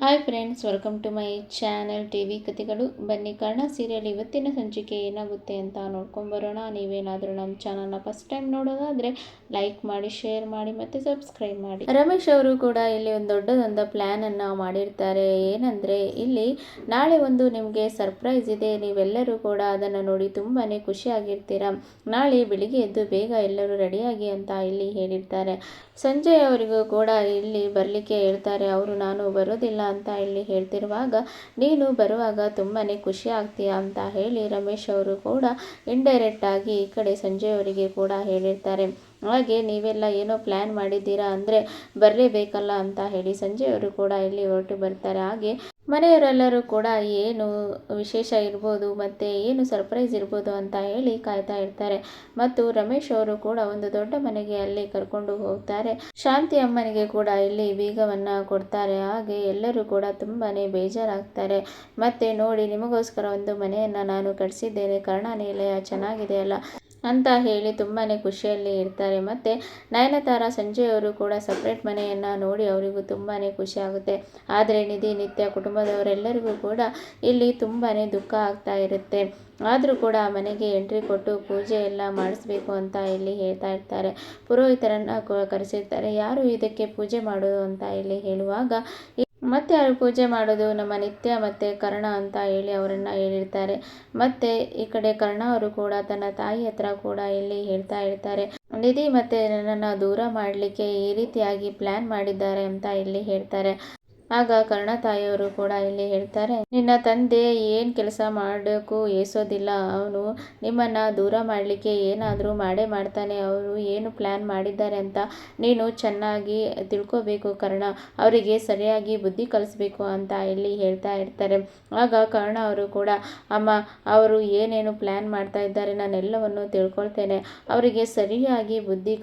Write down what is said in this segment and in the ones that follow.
Hi friends, welcome to my channel TV ಕಥೆಗಳು. ಬನ್ನಿ, Karna serial ಇವತ್ತಿನ ಸಂಚಿಕೆ ಏನಾಗುತ್ತೆ ಅಂತ ನೋಡ್ಕೊಂಬರೋಣ. ನೀವೇನಾದರೂ ನಮ್ಮ ಚಾನಲ್ನ ಫಸ್ಟ್ ಟೈಮ್ ನೋಡೋದಾದರೆ ಲೈಕ್ ಮಾಡಿ, ಶೇರ್ ಮಾಡಿ ಮತ್ತು ಸಬ್ಸ್ಕ್ರೈಬ್ ಮಾಡಿ. ರಮೇಶ್ ಅವರು ಕೂಡ ಇಲ್ಲಿ ಒಂದು ದೊಡ್ಡದೊಂದು ಪ್ಲ್ಯಾನನ್ನು ಮಾಡಿರ್ತಾರೆ. ಏನಂದರೆ, ಇಲ್ಲಿ ನಾಳೆ ಒಂದು ನಿಮಗೆ ಸರ್ಪ್ರೈಸ್ ಇದೆ. ನೀವೆಲ್ಲರೂ ಕೂಡ ಅದನ್ನು ನೋಡಿ ತುಂಬಾ ಖುಷಿಯಾಗಿರ್ತೀರ. ನಾಳೆ ಬೆಳಿಗ್ಗೆ ಎದ್ದು ಬೇಗ ಎಲ್ಲರೂ ರೆಡಿಯಾಗಿ ಅಂತ ಇಲ್ಲಿ ಹೇಳಿರ್ತಾರೆ. ಸಂಜಯ್ ಅವರಿಗೂ ಕೂಡ ಇಲ್ಲಿ ಬರಲಿಕ್ಕೆ ಹೇಳ್ತಾರೆ. ಅವರು ನಾನು ಬರೋದಿಲ್ಲ ಅಂತ ಇಲ್ಲಿ ಹೇಳ್ತಿರುವಾಗ, ನೀನು ಬರುವಾಗ ತುಂಬಾ ಖುಷಿ ಆಗ್ತೀಯಾ ಅಂತ ಹೇಳಿ ರಮೇಶ್ ಅವರು ಕೂಡ ಇಂಡೈರೆಕ್ಟ್ ಆಗಿ ಈ ಕಡೆ ಸಂಜಯ್ ಅವರಿಗೆ ಕೂಡ ಹೇಳಿರ್ತಾರೆ. ಹಾಗೆ ನೀವೆಲ್ಲ ಏನೋ ಪ್ಲ್ಯಾನ್ ಮಾಡಿದ್ದೀರಾ ಅಂದರೆ ಬರಲೇಬೇಕಲ್ಲ ಅಂತ ಹೇಳಿ ಸಂಜಯ್ ಅವರು ಕೂಡ ಇಲ್ಲಿ ಹೊರಟು ಬರ್ತಾರೆ. ಹಾಗೆ ಮನೆಯವರೆಲ್ಲರೂ ಕೂಡ ಏನು ವಿಶೇಷ ಇರ್ಬೋದು ಮತ್ತು ಏನು ಸರ್ಪ್ರೈಸ್ ಇರ್ಬೋದು ಅಂತ ಹೇಳಿ ಕಾಯ್ತಾ ಇರ್ತಾರೆ. ಮತ್ತು ರಮೇಶ್ ಅವರು ಕೂಡ ಒಂದು ದೊಡ್ಡ ಮನೆಗೆ ಅಲ್ಲಿ ಕರ್ಕೊಂಡು ಹೋಗ್ತಾರೆ. ಶಾಂತಿ ಅಮ್ಮನಿಗೆ ಕೂಡ ಇಲ್ಲಿ ಬೀಗವನ್ನು ಕೊಡ್ತಾರೆ. ಹಾಗೆ ಎಲ್ಲರೂ ಕೂಡ ತುಂಬಾ ಬೇಜಾರಾಗ್ತಾರೆ. ಮತ್ತೆ ನೋಡಿ, ನಿಮಗೋಸ್ಕರ ಒಂದು ಮನೆಯನ್ನು ನಾನು ಕಟ್ಟಿಸಿದ್ದೇನೆ, ಕರ್ಣನಿಲಯ ಚೆನ್ನಾಗಿದೆ ಅಲ್ಲ ಅಂತ ಹೇಳಿ ತುಂಬಾ ಖುಷಿಯಲ್ಲಿ ಇರ್ತಾರೆ. ಮತ್ತು ನಯನತಾರ ಸಂಜಯ್ ಅವರು ಕೂಡ ಸಪ್ರೇಟ್ ಮನೆಯನ್ನು ನೋಡಿ ಅವರಿಗೂ ತುಂಬಾ ಖುಷಿ ಆಗುತ್ತೆ. ಆದರೆ ನಿಧಿ, ನಿತ್ಯ ಕುಟುಂಬದವರೆಲ್ಲರಿಗೂ ಕೂಡ ಇಲ್ಲಿ ತುಂಬಾ ದುಃಖ ಆಗ್ತಾ ಇರುತ್ತೆ. ಆದರೂ ಕೂಡ ಮನೆಗೆ ಎಂಟ್ರಿ ಕೊಟ್ಟು ಪೂಜೆ ಎಲ್ಲ ಮಾಡಿಸ್ಬೇಕು ಅಂತ ಇಲ್ಲಿ ಹೇಳ್ತಾ ಇರ್ತಾರೆ. ಪುರೋಹಿತರನ್ನು ಕರೆಸಿರ್ತಾರೆ. ಯಾರು ಇದಕ್ಕೆ ಪೂಜೆ ಮಾಡೋದು ಅಂತ ಇಲ್ಲಿ ಹೇಳುವಾಗ, ಮತ್ತೆ ಯಾರು ಪೂಜೆ ಮಾಡೋದು, ನಮ್ಮ ನಿತ್ಯ ಮತ್ತು ಕರ್ಣ ಅಂತ ಹೇಳಿ ಅವರನ್ನು ಹೇಳಿರ್ತಾರೆ. ಮತ್ತು ಈ ಕಡೆ ಕರ್ಣ ಅವರು ಕೂಡ ತನ್ನ ತಾಯಿ ಹತ್ರ ಕೂಡ ಇಲ್ಲಿ ಹೇಳ್ತಾ ಇರ್ತಾರೆ, ನಿಧಿ ಮತ್ತು ನನ್ನನ್ನು ದೂರ ಮಾಡಲಿಕ್ಕೆ ಈ ರೀತಿಯಾಗಿ ಪ್ಲ್ಯಾನ್ ಮಾಡಿದ್ದಾರೆ ಅಂತ ಇಲ್ಲಿ ಹೇಳ್ತಾರೆ. ಆಗ ಕರ್ಣ ತಾಯಿಯವರು ಕೂಡ ಇಲ್ಲಿ ಹೇಳ್ತಾರೆ, ನಿನ್ನ ತಂದೆ ಏನು ಕೆಲಸ ಮಾಡೋಕ್ಕೂ ಏಸೋದಿಲ್ಲ. ಅವನು ನಿಮ್ಮನ್ನು ದೂರ ಮಾಡಲಿಕ್ಕೆ ಏನಾದರೂ ಮಾಡೇ ಮಾಡ್ತಾನೆ. ಅವರು ಏನು ಪ್ಲ್ಯಾನ್ ಮಾಡಿದ್ದಾರೆ ಅಂತ ನೀನು ಚೆನ್ನಾಗಿ ತಿಳ್ಕೋಬೇಕು ಕರ್ಣ. ಅವರಿಗೆ ಸರಿಯಾಗಿ ಬುದ್ಧಿ ಕಲಿಸ್ಬೇಕು ಅಂತ ಇಲ್ಲಿ ಹೇಳ್ತಾ ಇರ್ತಾರೆ. ಆಗ ಕರ್ಣ ಅವರು ಕೂಡ, ಅಮ್ಮ, ಅವರು ಏನೇನು ಪ್ಲ್ಯಾನ್ ಮಾಡ್ತಾ ಇದ್ದಾರೆ ನಾನೆಲ್ಲವನ್ನು ತಿಳ್ಕೊಳ್ತೇನೆ, ಅವರಿಗೆ ಸರಿಯಾಗಿ ಬುದ್ಧಿ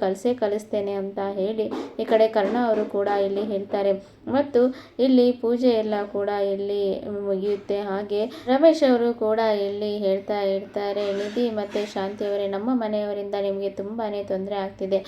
ಕಲಿಸ್ತೇನೆ ಅಂತ ಹೇಳಿ ಈ ಕಡೆ ಕರ್ಣ ಅವರು ಕೂಡ ಇಲ್ಲಿ ಹೇಳ್ತಾರೆ. ಮತ್ತು ಇಲ್ಲಿ ಪೂಜೆ ಎಲ್ಲ ಕೂಡ ಇಲ್ಲಿ ಮುಗಿಯುತ್ತೆ. ಹಾಗೆ ರಮೇಶ್ ಅವರು ಕೂಡ ಇಲ್ಲಿ ಹೇಳ್ತಾ ಇರ್ತಾರೆ, ನಿಧಿ ಮತ್ತು ಶಾಂತಿಯವರೇ, ನಮ್ಮ ಮನೆಯವರಿಂದ ನಿಮಗೆ ತುಂಬಾ ತೊಂದರೆ ಆಗ್ತಿದೆ.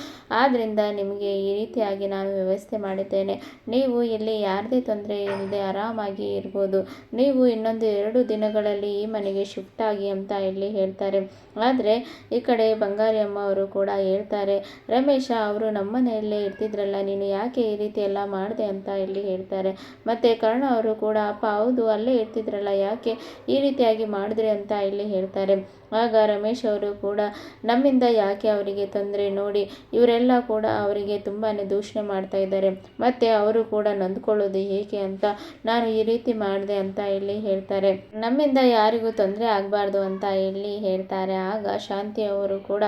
ಆದ್ದರಿಂದ ನಿಮಗೆ ಈ ರೀತಿಯಾಗಿ ನಾನು ವ್ಯವಸ್ಥೆ ಮಾಡಿದ್ದೇನೆ. ನೀವು ಇಲ್ಲಿ ಯಾರದೇ ತೊಂದರೆ ಇಲ್ಲದೆ ಆರಾಮಾಗಿ ಇರ್ಬೋದು. ನೀವು ಇನ್ನೊಂದು 2 ದಿನಗಳಲ್ಲಿ ಈ ಮನೆಗೆ ಶಿಫ್ಟ್ ಆಗಿ ಅಂತ ಇಲ್ಲಿ ಹೇಳ್ತಾರೆ. ಆದರೆ ಈ ಕಡೆ ಬಂಗಾರಿ ಅಮ್ಮ ಅವರು ಕೂಡ ಹೇಳ್ತಾರೆ, ರಮೇಶ, ಅವರು ನಮ್ಮನೆಯಲ್ಲೇ ಇರ್ತಿದ್ರಲ್ಲ, ನೀನು ಯಾಕೆ ಈ ರೀತಿ ಎಲ್ಲ ಮಾಡಿದೆ ಅಂತ ಇಲ್ಲಿ ಹೇಳ್ತಾರೆ. ಮತ್ತು ಕರ್ಣ ಅವರು ಕೂಡ, ಅಪ್ಪ ಹೌದು, ಅಲ್ಲೇ ಇರ್ತಿದ್ರಲ್ಲ, ಯಾಕೆ ಈ ರೀತಿಯಾಗಿ ಮಾಡಿದ್ರಿ ಅಂತ ಇಲ್ಲಿ ಹೇಳ್ತಾರೆ. ಆಗ ರಮೇಶ್ ಅವರು ಕೂಡ, ನಮ್ಮಿಂದ ಯಾಕೆ ಅವರಿಗೆ ತೊಂದರೆ, ನೋಡಿ ಇವರೆಲ್ಲ ಕೂಡ ಅವರಿಗೆ ತುಂಬಾ ದೂಷಣೆ ಮಾಡ್ತಾ ಇದ್ದಾರೆ, ಮತ್ತು ಅವರು ಕೂಡ ನೊಂದ್ಕೊಳ್ಳೋದು ಏಕೆ ಅಂತ ನಾನು ಈ ರೀತಿ ಮಾಡಿದೆ ಅಂತ ಇಲ್ಲಿ ಹೇಳ್ತಾರೆ. ನಮ್ಮಿಂದ ಯಾರಿಗೂ ತೊಂದರೆ ಆಗಬಾರ್ದು ಅಂತ ಇಲ್ಲಿ ಹೇಳ್ತಾರೆ. ಆಗ ಶಾಂತಿ ಅವರು ಕೂಡ,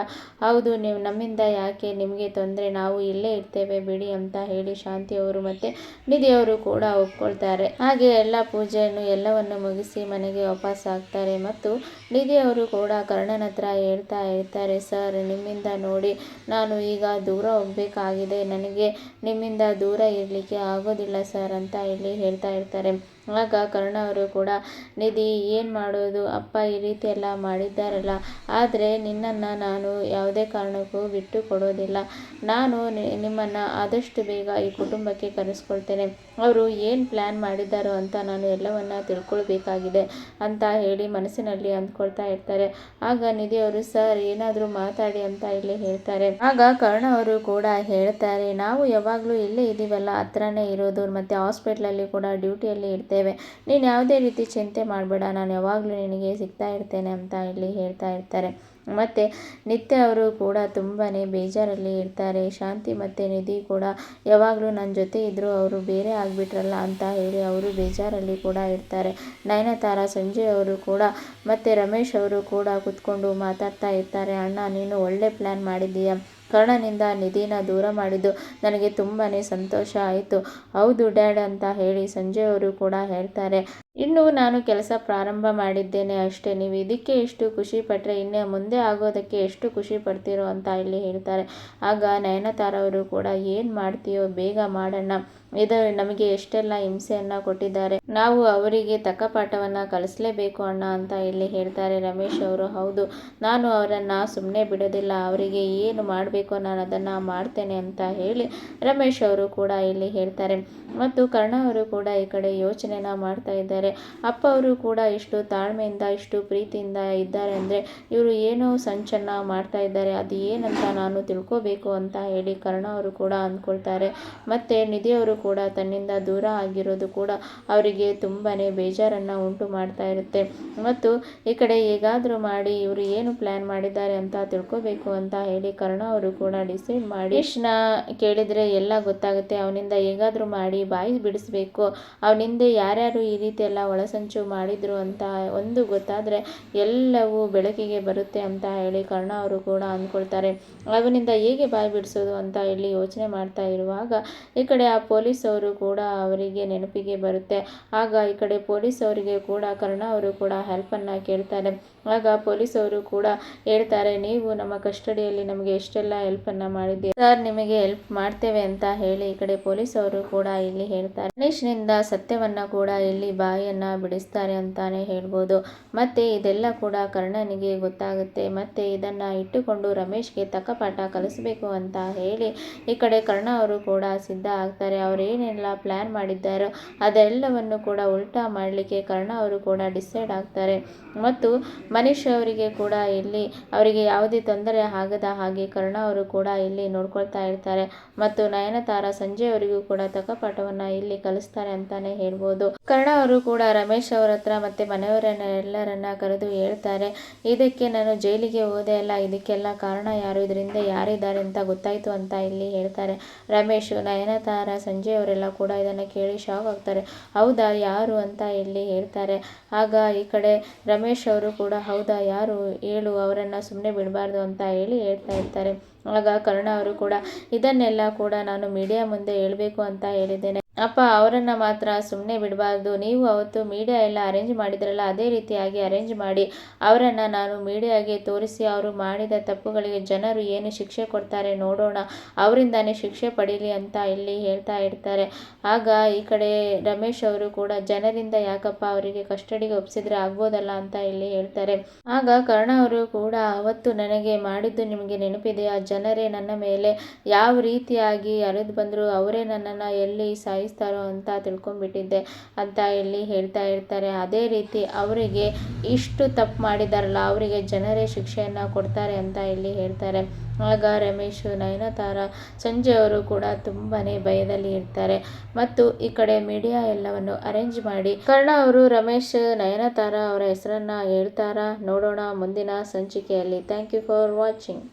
ಹೌದು, ನೀವು ನಮ್ಮಿಂದ ಯಾಕೆ ನಿಮಗೆ ತೊಂದರೆ, ನಾವು ಇಲ್ಲೇ ಇರ್ತೇವೆ ಬಿಡಿ ಅಂತ ಹೇಳಿ ಶಾಂತಿ ಅವರು ಮತ್ತು ನಿಧಿಯವರು ಕೂಡ ಒಪ್ಕೊಳ್ತಾರೆ. ಹಾಗೆ ಎಲ್ಲ ಪೂಜೆಯನ್ನು ಎಲ್ಲವನ್ನು ಮುಗಿಸಿ ಮನೆಗೆ ವಾಪಸ್ ಆಗ್ತಾರೆ. ಮತ್ತು ನಿಧಿಯವರು ಕೂಡ ಕರ್ಣನ ಹತ್ರ ಹೇಳ್ತಾ ಇರ್ತಾರೆ, ಸರ್, ನಿಮ್ಮಿಂದ ನೋಡಿ ನಾನು ಈಗ ದೂರ ಹೋಗಬೇಕಾಗಿದೆ, ನನಗೆ ನಿಮ್ಮಿಂದ ದೂರ ಇರಲಿಕ್ಕೆ ಆಗೋದಿಲ್ಲ ಸರ್ ಅಂತ ಇಲ್ಲಿ ಹೇಳ್ತಾ ಇರ್ತಾರೆ. ಆಗ ಕರ್ಣ ಅವರು ಕೂಡ, ನಿಧಿ, ಏನು ಮಾಡೋದು, ಅಪ್ಪ ಈ ರೀತಿ ಎಲ್ಲ ಮಾಡಿದ್ದಾರಲ್ಲ, ಆದರೆ ನಿನ್ನನ್ನು ನಾನು ಯಾವುದೇ ಕಾರಣಕ್ಕೂ ಬಿಟ್ಟು ಕೊಡೋದಿಲ್ಲ. ನಾನು ನಿಮ್ಮನ್ನು ಆದಷ್ಟು ಬೇಗ ಈ ಕುಟುಂಬಕ್ಕೆ ಕರೆಸ್ಕೊಳ್ತೇನೆ. ಅವರು ಏನು ಪ್ಲ್ಯಾನ್ ಮಾಡಿದ್ದಾರೋ ಅಂತ ನಾನು ಎಲ್ಲವನ್ನ ತಿಳ್ಕೊಳ್ಬೇಕಾಗಿದೆ ಅಂತ ಹೇಳಿ ಮನಸ್ಸಿನಲ್ಲಿ ಅಂದ್ಕೊಳ್ತಾ ಇರ್ತಾರೆ. ಆಗ ನಿಧಿಯವರು, ಸರ್, ಏನಾದರೂ ಮಾತಾಡಿ ಅಂತ ಇಲ್ಲಿ ಹೇಳ್ತಾರೆ. ಆಗ ಕರ್ಣ ಅವರು ಕೂಡ ಹೇಳ್ತಾರೆ, ನಾವು ಯಾವಾಗಲೂ ಇಲ್ಲೇ ಇದ್ದೀವಲ್ಲ, ಹತ್ರನೇ ಇರೋದು, ಮತ್ತು ಹಾಸ್ಪಿಟ್ಲಲ್ಲಿ ಕೂಡ ಡ್ಯೂಟಿಯಲ್ಲಿ ಇರ್ತೇವೆ. ನೀನು ಯಾವುದೇ ರೀತಿ ಚಿಂತೆ ಮಾಡಬೇಡ, ನಾನು ಯಾವಾಗಲೂ ನಿನಗೆ ಸಿಗ್ತಾ ಇರ್ತೇನೆ ಅಂತ ಇಲ್ಲಿ ಹೇಳ್ತಾ ಇರ್ತಾರೆ. ಮತ್ತು ನಿತ್ಯ ಅವರು ಕೂಡ ತುಂಬಾ ಬೇಜಾರಲ್ಲಿ ಇರ್ತಾರೆ. ಶಾಂತಿ ಮತ್ತು ನಿಧಿ ಕೂಡ ಯಾವಾಗಲೂ ನನ್ನ ಜೊತೆ ಇದ್ದರು, ಅವರು ಬೇರೆ ಆಗಿಬಿಟ್ರಲ್ಲ ಅಂತ ಹೇಳಿ ಅವರು ಬೇಜಾರಲ್ಲಿ ಕೂಡ ಇರ್ತಾರೆ. ನಯನತಾರ, ಸಂಜಯ್ ಅವರು ಕೂಡ ಮತ್ತು ರಮೇಶ್ ಅವರು ಕೂಡ ಕೂತ್ಕೊಂಡು ಮಾತಾಡ್ತಾ ಇರ್ತಾರೆ. ಅಣ್ಣ, ನೀನು ಒಳ್ಳೆ ಪ್ಲ್ಯಾನ್ ಮಾಡಿದ್ದೀಯ. ಕರ್ಣನಿಂದ ನಿಧಿನ ದೂರ ಮಾಡಿದ್ದು ನನಗೆ ತುಂಬಾ ಸಂತೋಷ ಆಯಿತು. ಹೌದು ಡ್ಯಾಡ್ ಅಂತ ಹೇಳಿ ಸಂಜಯ್ ಅವರು ಕೂಡ ಹೇಳ್ತಾರೆ. ಇನ್ನು ನಾನು ಕೆಲಸ ಪ್ರಾರಂಭ ಮಾಡಿದ್ದೇನೆ ಅಷ್ಟೇ, ನೀವು ಇದಕ್ಕೆ ಎಷ್ಟು ಖುಷಿ ಪಟ್ಟರೆ ಇನ್ನು ಮುಂದೆ ಆಗೋದಕ್ಕೆ ಎಷ್ಟು ಖುಷಿ ಪಡ್ತೀರೋ ಅಂತ ಇಲ್ಲಿ ಹೇಳ್ತಾರೆ. ಆಗ ನಯನತಾರ ಅವರು ಕೂಡ, ಏನು ಮಾಡ್ತೀಯೋ ಬೇಗ ಮಾಡೋಣ, ಇದು ನಮಗೆ ಎಷ್ಟೆಲ್ಲ ಹಿಂಸೆಯನ್ನು ಕೊಟ್ಟಿದ್ದಾರೆ, ನಾವು ಅವರಿಗೆ ತಕ್ಕ ಪಾಠವನ್ನು ಕಲಿಸಲೇಬೇಕು ಅಣ್ಣ ಅಂತ ಇಲ್ಲಿ ಹೇಳ್ತಾರೆ ರಮೇಶ್ ಅವರು. ಹೌದು, ನಾನು ಅವರನ್ನು ಸುಮ್ಮನೆ ಬಿಡೋದಿಲ್ಲ, ಅವರಿಗೆ ಏನು ಮಾಡಬೇಕು ನಾನು ಅದನ್ನು ಮಾಡ್ತೇನೆ ಅಂತ ಹೇಳಿ ರಮೇಶ್ ಅವರು ಕೂಡ ಇಲ್ಲಿ ಹೇಳ್ತಾರೆ. ಮತ್ತು ಕರ್ಣ ಅವರು ಕೂಡ ಈ ಕಡೆ ಯೋಚನೆನ ಮಾಡ್ತಾ ಇದ್ದಾರೆ. ಅಪ್ಪ ಅವರು ಕೂಡ ಇಷ್ಟು ತಾಳ್ಮೆಯಿಂದ ಇಷ್ಟು ಪ್ರೀತಿಯಿಂದ ಇದ್ದಾರೆ ಅಂದರೆ ಇವರು ಏನೋ ಸಂಚನ್ನು ಮಾಡ್ತಾ ಇದ್ದಾರೆ, ಅದು ಏನಂತ ನಾನು ತಿಳ್ಕೋಬೇಕು ಅಂತ ಹೇಳಿ ಕರ್ಣ ಅವರು ಕೂಡ ಅಂದ್ಕೊಳ್ತಾರೆ. ಮತ್ತು ನಿಧಿಯವರು ಕೂಡ ತನ್ನಿಂದ ದೂರ ಆಗಿರೋದು ಕೂಡ ಅವರಿಗೆ ತುಂಬಾ ಬೇಜಾರನ್ನು ಉಂಟು ಮಾಡ್ತಾ ಇರುತ್ತೆ. ಮತ್ತು ಈ ಕಡೆ ಹೇಗಾದರೂ ಮಾಡಿ ಇವರು ಏನು ಪ್ಲ್ಯಾನ್ ಮಾಡಿದ್ದಾರೆ ಅಂತ ತಿಳ್ಕೋಬೇಕು ಅಂತ ಹೇಳಿ ಕರ್ಣ ಅವರು ಕೂಡ ಡಿಸೈಡ್ ಮಾಡಿ ಯಶ್ನ ಕೇಳಿದರೆ ಎಲ್ಲ ಗೊತ್ತಾಗುತ್ತೆ, ಅವನಿಂದ ಹೇಗಾದರೂ ಮಾಡಿ ಬಾಯಿ ಬಿಡಿಸ್ಬೇಕು, ಅವನಿಂದ ಯಾರ್ಯಾರು ಈ ರೀತಿ ಎಲ್ಲ ಒಳಸಂಚು ಮಾಡಿದ್ರು ಅಂತ ಒಂದು ಗೊತ್ತಾದರೆ ಎಲ್ಲವೂ ಬೆಳಕಿಗೆ ಬರುತ್ತೆ ಅಂತ ಹೇಳಿ ಕರ್ಣ ಅವರು ಕೂಡ ಅಂದ್ಕೊಳ್ತಾರೆ. ಅವನಿಂದ ಹೇಗೆ ಬಾಯಿ ಬಿಡಿಸೋದು ಅಂತ ಹೇಳಿ ಯೋಚನೆ ಮಾಡ್ತಾ ಇರುವಾಗ ಈ ಕಡೆ ಆ ಪೊಲೀಸ್ ಅವರು ಕೂಡ ಅವರಿಗೆ ನೆನಪಿಗೆ ಬರುತ್ತೆ. ಆಗ ಈ ಕಡೆ ಪೊಲೀಸ್ ಅವರಿಗೆ ಕೂಡ ಕರ್ಣ ಅವರು ಕೂಡ ಹೆಲ್ಪನ್ನು ಕೇಳ್ತಾರೆ. ಆಗ ಪೊಲೀಸ್ ಅವರು ಕೂಡ ಹೇಳ್ತಾರೆ, ನೀವು ನಮ್ಮ ಕಸ್ಟಡಿಯಲ್ಲಿ ನಮಗೆ ಎಷ್ಟೆಲ್ಲ ಹೆಲ್ಪನ್ನು ಮಾಡಿದ್ದೀರಿ ಸರ್, ನಿಮಗೆ ಹೆಲ್ಪ್ ಮಾಡ್ತೇವೆ ಅಂತ ಹೇಳಿ ಈ ಕಡೆ ಪೊಲೀಸ್ ಅವರು ಕೂಡ ಇಲ್ಲಿ ಹೇಳ್ತಾರೆ. ಗಣೇಶ್ನಿಂದ ಸತ್ಯವನ್ನು ಕೂಡ ಇಲ್ಲಿ ಬಾಯಿಯನ್ನು ಬಿಡಿಸ್ತಾರೆ ಅಂತಾನೆ ಹೇಳ್ಬೋದು. ಮತ್ತೆ ಇದೆಲ್ಲ ಕೂಡ ಕರ್ಣನಿಗೆ ಗೊತ್ತಾಗುತ್ತೆ. ಮತ್ತೆ ಇದನ್ನು ಇಟ್ಟುಕೊಂಡು ರಮೇಶ್ಗೆ ತಕ್ಕ ಪಾಠ ಕಲಿಸಬೇಕು ಅಂತ ಹೇಳಿ ಈ ಕಡೆ ಕರ್ಣ ಅವರು ಕೂಡ ಸಿದ್ಧ ಆಗ್ತಾರೆ. ಅವರು ಏನೆಲ್ಲ ಪ್ಲ್ಯಾನ್ ಮಾಡಿದ್ದಾರೋ ಅದೆಲ್ಲವನ್ನು ಕೂಡ ಉಲ್ಟಾ ಮಾಡಲಿಕ್ಕೆ ಕರ್ಣ ಅವರು ಕೂಡ ಡಿಸೈಡ್ ಆಗ್ತಾರೆ. ಮತ್ತು ಮನೀಶ್ ಅವರಿಗೆ ಕೂಡ ಇಲ್ಲಿ ಅವರಿಗೆ ಯಾವುದೇ ತೊಂದರೆ ಆಗದ ಹಾಗೆ ಕರ್ಣ ಅವರು ಕೂಡ ಇಲ್ಲಿ ನೋಡ್ಕೊಳ್ತಾ ಇರ್ತಾರೆ. ಮತ್ತು ನಯನತಾರ ಸಂಜೆ ಅವರಿಗೂ ಕೂಡ ತಕ್ಕ ಪಾಠವನ್ನು ಇಲ್ಲಿ ಕಲಿಸ್ತಾರೆ ಅಂತಾನೆ ಹೇಳ್ಬೋದು. ಕರ್ಣ ಅವರು ಕೂಡ ರಮೇಶ್ ಅವರ ಹತ್ರ ಮತ್ತೆ ಮನೆಯವರನ್ನ ಎಲ್ಲರನ್ನ ಕರೆದು ಹೇಳ್ತಾರೆ, ಇದಕ್ಕೆ ನಾನು ಜೈಲಿಗೆ ಹೋದೆ ಅಲ್ಲ, ಇದಕ್ಕೆಲ್ಲ ಕಾರಣ ಯಾರು, ಇದರಿಂದ ಯಾರಿದ್ದಾರೆ ಅಂತ ಗೊತ್ತಾಯ್ತು ಅಂತ ಇಲ್ಲಿ ಹೇಳ್ತಾರೆ. ರಮೇಶ್, ನಯನತಾರ, ಸಂಜೆ ಅವರೆಲ್ಲ ಕೂಡ ಇದನ್ನು ಕೇಳಿ ಶಾಕ್ ಆಗ್ತಾರೆ. ಹೌದಾ, ಯಾರು ಅಂತ ಇಲ್ಲಿ ಹೇಳ್ತಾರೆ. ಆಗ ಈ ಕಡೆ ರಮೇಶ್ ಅವರು ಕೂಡ ಹೌದಾ ಯಾರು ಹೇಳು, ಅವರನ್ನು ಸುಮ್ಮನೆ ಬಿಡಬಾರ್ದು ಅಂತ ಹೇಳಿ ಹೇಳ್ತಾ ಇರ್ತಾರೆ. ಆಗ ಕರ್ಣ ಅವರು ಕೂಡ ಇದನ್ನೆಲ್ಲ ಕೂಡ ನಾನು ಮೀಡಿಯಾ ಮುಂದೆ ಹೇಳಬೇಕು ಅಂತ ಹೇಳಿದ್ದೇನೆ ಅಪ್ಪ, ಅವರನ್ನು ಮಾತ್ರ ಸುಮ್ಮನೆ ಬಿಡಬಾರ್ದು, ನೀವು ಅವತ್ತು ಮೀಡಿಯಾ ಎಲ್ಲ ಅರೇಂಜ್ ಮಾಡಿದ್ರಲ್ಲ ಅದೇ ರೀತಿಯಾಗಿ ಅರೇಂಜ್ ಮಾಡಿ ಅವರನ್ನು ನಾನು ಮೀಡಿಯಾಗೆ ತೋರಿಸಿ ಅವರು ಮಾಡಿದ ತಪ್ಪುಗಳಿಗೆ ಜನರು ಏನು ಶಿಕ್ಷೆ ಕೊಡ್ತಾರೆ ನೋಡೋಣ, ಅವರಿಂದಾನೇ ಶಿಕ್ಷೆ ಪಡೀಲಿ ಅಂತ ಇಲ್ಲಿ ಹೇಳ್ತಾ ಇರ್ತಾರೆ. ಆಗ ಈ ಕಡೆ ರಮೇಶ್ ಅವರು ಕೂಡ ಜನರಿಂದ ಯಾಕಪ್ಪ ಅವರಿಗೆ ಕಸ್ಟಡಿಗೆ ಒಪ್ಪಿಸಿದ್ರೆ ಆಗ್ಬೋದಲ್ಲ ಅಂತ ಇಲ್ಲಿ ಹೇಳ್ತಾರೆ. ಆಗ ಕರ್ಣ ಅವರು ಕೂಡ ಅವತ್ತು ನನಗೆ ಮಾಡಿದ್ದು ನಿಮಗೆ ನೆನಪಿದೆಯಾ, ಜನರೇ ನನ್ನ ಮೇಲೆ ಯಾವ ರೀತಿಯಾಗಿ ಅರಿದು ಬಂದರು, ಅವರೇ ನನ್ನನ್ನು ಎಲ್ಲಿ ಸಾಯಿಸ್ತಾರೋ ಅಂತ ತಿಳ್ಕೊಂಡ್ಬಿಟ್ಟಿದ್ದೆ ಅಂತ ಇಲ್ಲಿ ಹೇಳ್ತಾ ಇರ್ತಾರೆ. ಅದೇ ರೀತಿ ಅವರಿಗೆ ಇಷ್ಟು ತಪ್ಪು ಮಾಡಿದಾರಲ್ಲ ಅವರಿಗೆ ಜನರೇ ಶಿಕ್ಷೆಯನ್ನು ಕೊಡ್ತಾರೆ ಅಂತ ಇಲ್ಲಿ ಹೇಳ್ತಾರೆ. ಆಗ ರಮೇಶ್, ನಯನತಾರ, ಸಂಜೆ ಅವರು ಕೂಡ ತುಂಬಾ ಭಯದಲ್ಲಿ ಇರ್ತಾರೆ. ಮತ್ತು ಈ ಕಡೆ ಮೀಡಿಯಾ ಎಲ್ಲವನ್ನು ಅರೇಂಜ್ ಮಾಡಿ ಕರ್ಣ ಅವರು ರಮೇಶ್, ನಯನತಾರ ಅವರ ಹೆಸರನ್ನು ಹೇಳ್ತಾರಾ ನೋಡೋಣ ಮುಂದಿನ ಸಂಚಿಕೆಯಲ್ಲಿ. Thank you for watching.